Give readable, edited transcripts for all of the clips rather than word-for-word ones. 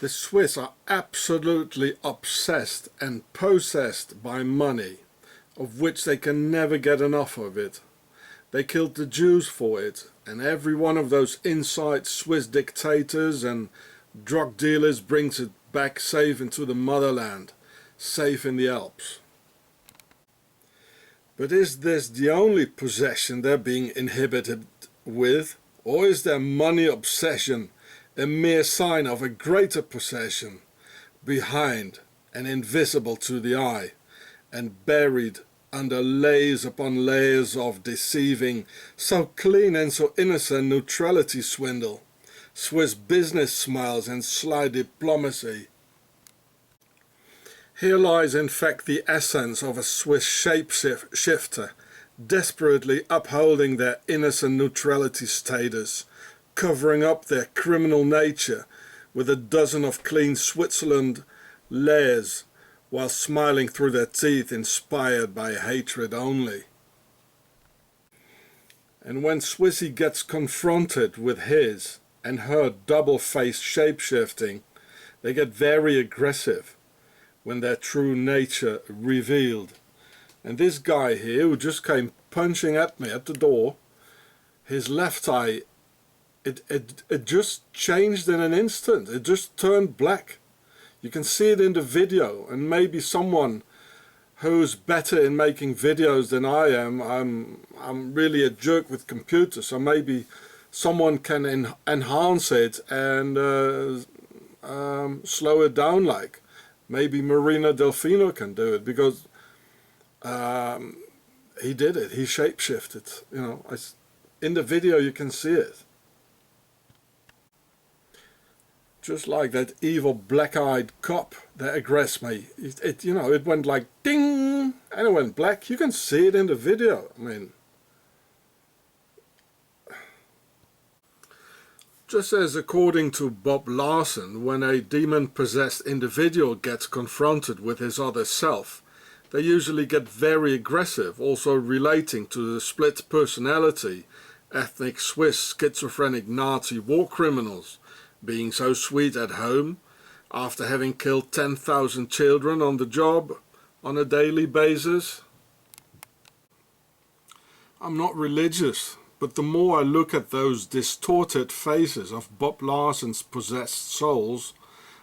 The Swiss are absolutely obsessed and possessed by money, of which they can never get enough of it. They killed the Jews for it, and every one of those inside Swiss dictators and drug dealers brings it back safe into the motherland, safe in the Alps. But is this the only possession they're being inhibited with, or is their money obsession a mere sign of a greater possession, behind and invisible to the eye, and buried under layers upon layers of deceiving, so clean and so innocent neutrality swindle, Swiss business smiles and sly diplomacy? Here lies in fact the essence of a Swiss shapeshifter, desperately upholding their innocent neutrality status, covering up their criminal nature with a dozen of clean Switzerland layers, while smiling through their teeth, inspired by hatred only. And when Swissy gets confronted with his and her double-faced shapeshifting, they get very aggressive when their true nature revealed. And this guy here, who just came punching at me at the door, his left eye, it just changed in an instant. It just turned black. You can see it in the video, and maybe someone who's better in making videos than I am. I'm really a jerk with computers, so maybe someone can enhance it and slow it down. Like maybe Marina Delfino can do it, because he did it. He shapeshifted. You know, in the video you can see it. Just like that evil black-eyed cop that aggressed me. You know, it went like ding, and it went black. You can see it in the video. I mean, just as according to Bob Larson, when a demon-possessed individual gets confronted with his other self, they usually get very aggressive, also relating to the split personality, ethnic Swiss, schizophrenic Nazi war criminals, being so sweet at home after having killed 10,000 children on the job on a daily basis. I'm not religious, but the more I look at those distorted faces of Bob Larson's possessed souls,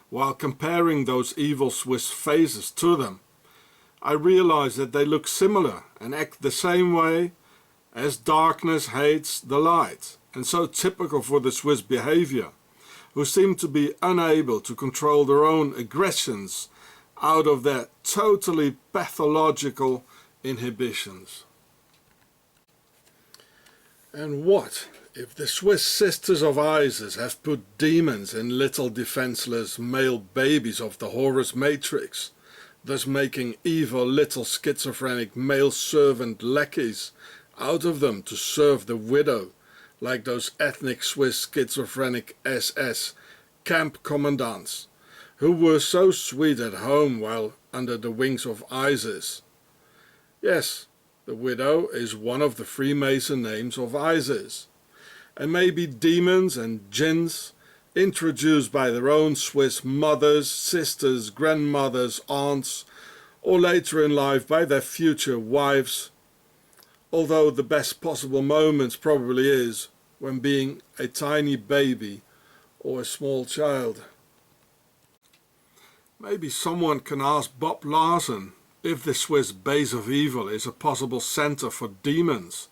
while comparing those evil Swiss faces to them, I realize that they look similar and act the same way as darkness hates the light, and so typical for the Swiss behavior, who seem to be unable to control their own aggressions out of their totally pathological inhibitions. And what if the Swiss Sisters of Isis have put demons in little defenseless male babies of the Horus Matrix, thus making evil little schizophrenic male servant lackeys out of them to serve the widow, like those ethnic Swiss schizophrenic SS camp commandants, who were so sweet at home while under the wings of Isis? Yes, the widow is one of the Freemason names of Isis, and maybe demons and djinns, introduced by their own Swiss mothers, sisters, grandmothers, aunts, or later in life by their future wives, although the best possible moments probably is when being a tiny baby or a small child. Maybe someone can ask Bob Larson if the Swiss base of evil is a possible center for demons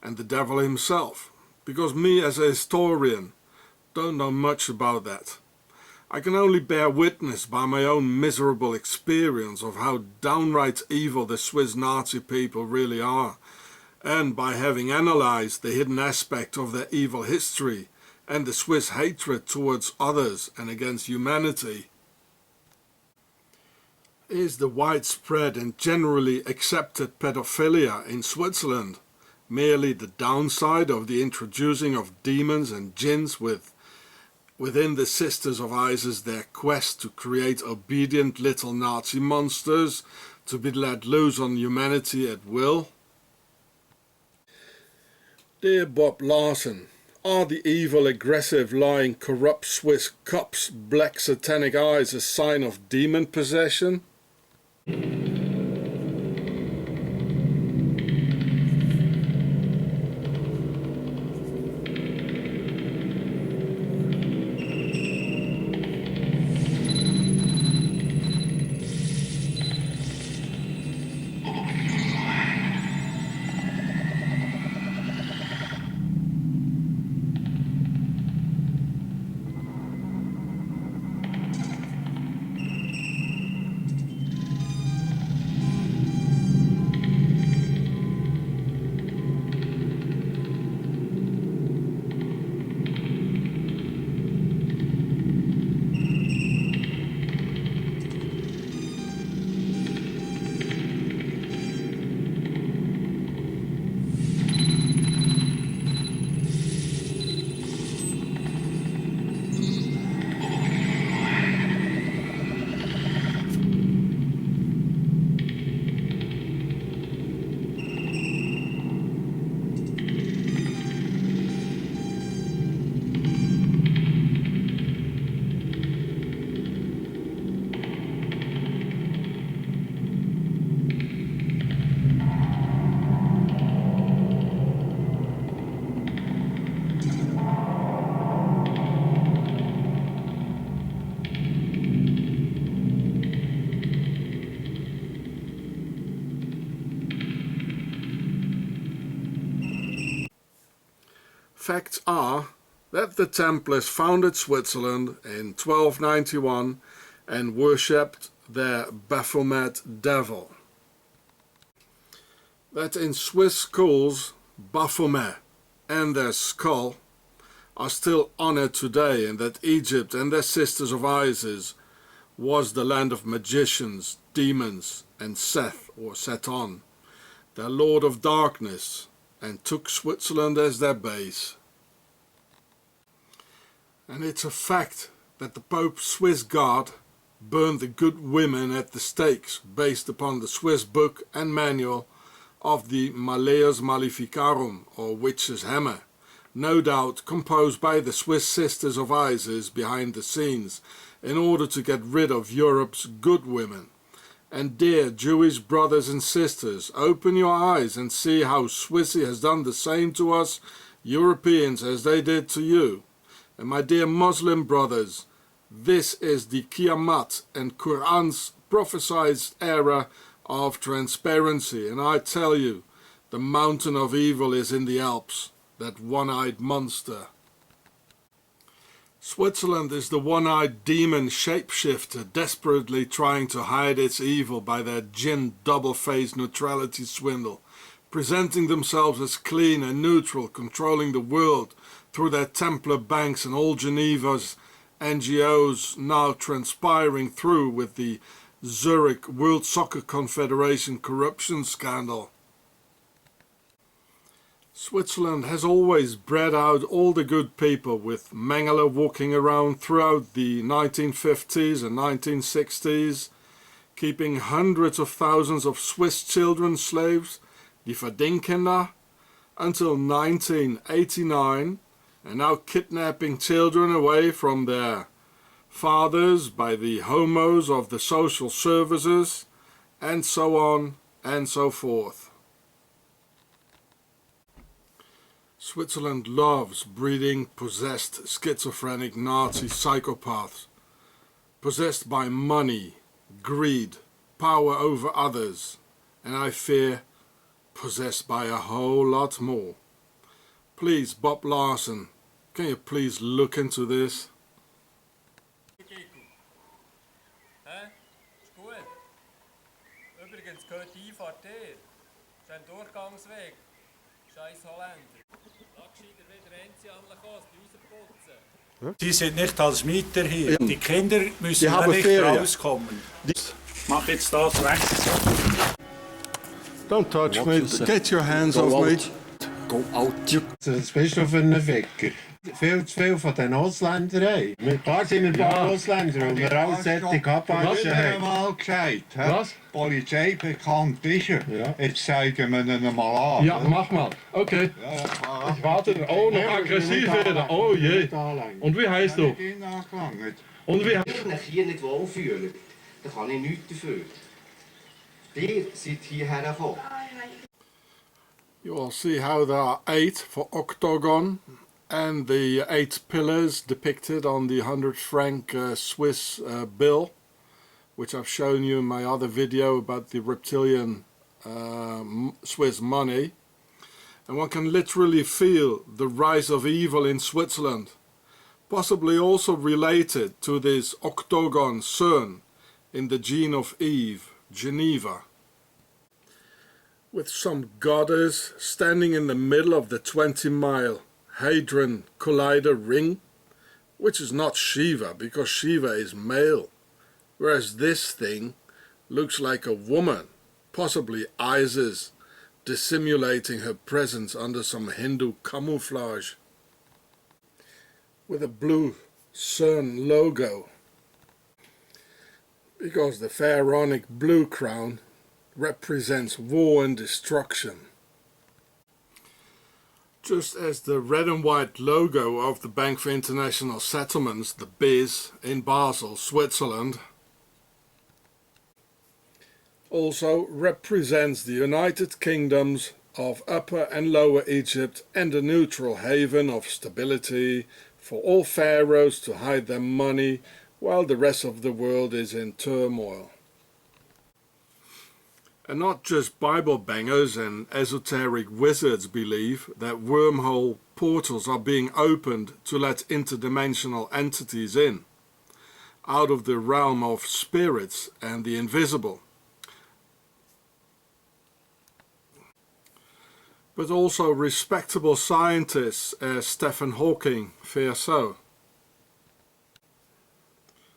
and the devil himself, because me as a historian don't know much about that. I can only bear witness by my own miserable experience of how downright evil the Swiss Nazi people really are, and by having analyzed the hidden aspect of their evil history and the Swiss hatred towards others and against humanity. Is the widespread and generally accepted pedophilia in Switzerland merely the downside of the introducing of demons and djinns within the Sisters of Isis, their quest to create obedient little Nazi monsters to be let loose on humanity at will? Dear Bob Larson, Are the evil, aggressive, lying, corrupt Swiss cops' black satanic eyes a sign of demon possession? Facts are that the Templars founded Switzerland in 1291 and worshipped their Baphomet devil. That in Swiss schools, Baphomet and their skull are still honored today, and that Egypt and their sisters of Isis was the land of magicians, demons, and Seth or Satan, their lord of darkness, and took Switzerland as their base. And it's a fact that the Pope's Swiss guard burned the good women at the stakes based upon the Swiss book and manual of the Maleus Maleficarum, or Witch's Hammer, no doubt composed by the Swiss sisters of Isis behind the scenes in order to get rid of Europe's good women. And dear Jewish brothers and sisters, open your eyes and see how Swissy has done the same to us Europeans as they did to you. And my dear Muslim brothers, this is the Qiyamah and Quran's prophesied era of transparency, and I tell you, the mountain of evil is in the Alps, that one-eyed monster. Switzerland is the one-eyed demon shapeshifter desperately trying to hide its evil by their Djinn double-faced neutrality swindle, presenting themselves as clean and neutral, controlling the world through their Templar banks and all Geneva's NGOs, now transpiring through with the Zurich World Soccer Confederation corruption scandal. Switzerland has always bred out all the good people, with Mengele walking around throughout the 1950s and 1960s, keeping hundreds of thousands of Swiss children slaves, die Verdingkinder, until 1989, and now kidnapping children away from their fathers by the homos of the social services, and so on and so forth. Switzerland loves breeding possessed schizophrenic Nazi psychopaths, possessed by money, greed, power over others, and I fear possessed by a whole lot more. Please, Bob Larson, can you please look into this? Ist gut. Übrigens gehört die Einfahrt dir. Ist ein Durchgangsweg. Scheiß Holländer. Lass gescheiter wieder Enzianle kommen, die rausputzen. Die sind nicht als Mieter hier. Ja. Die Kinder müssen Die haben nicht Ferien. rauskommen. Mach jetzt das weg. Don't touch What me, is it? get your hands Go off me. out. Go out. Special van de week. Viel zu viel von den Ausländern. Klar sind wir ein paar Ausländer und wir alle solche Apachen haben. Mal gesagt, Was? Polizei bekannt ist er. Ja. Jetzt zeigen wir ihn mal an. Ja, mach mal. Okay. Ja, Ich warte. Oh, noch aggressiv werden. Oh je. Und wie heißt du? Und wie Wenn ich mich hier nicht wohlfühle, dann kann ich nichts dafür. Ihr seid hierher gekommen. You will see how there are 8 for octagon and the 8 pillars depicted on the 100 franc Swiss bill, which I've shown you in my other video about the reptilian Swiss money. And one can literally feel the rise of evil in Switzerland, possibly also related to this octagon CERN in the Djinn of Eve, Geneva, with some goddess standing in the middle of the 20-mile Hadron Collider ring, which is not Shiva, because Shiva is male, whereas this thing looks like a woman, possibly Isis, dissimulating her presence under some Hindu camouflage, with a blue CERN logo, because the pharaonic blue crown represents war and destruction, just as the red and white logo of the Bank for International Settlements, the BIS, in Basel, Switzerland, also represents the United Kingdoms of Upper and Lower Egypt and a neutral haven of stability for all pharaohs to hide their money while the rest of the world is in turmoil. And not just Bible bangers and esoteric wizards believe that wormhole portals are being opened to let interdimensional entities in, out of the realm of spirits and the invisible. But also respectable scientists as Stephen Hawking fear so.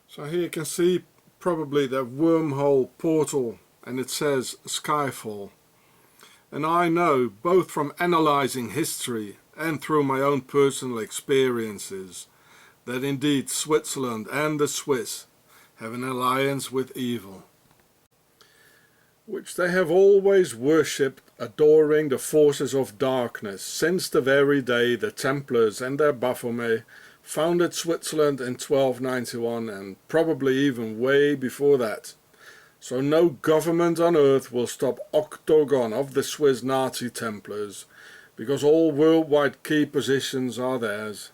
So here you can see probably the wormhole portal, and it says Skyfall. And I know, both from analyzing history and through my own personal experiences, that indeed Switzerland and the Swiss have an alliance with evil, which they have always worshipped, adoring the forces of darkness since the very day the Templars and their Baphomet founded Switzerland in 1291, and probably even way before that. So no government on earth will stop Octagon of the Swiss Nazi Templars, because all worldwide key positions are theirs.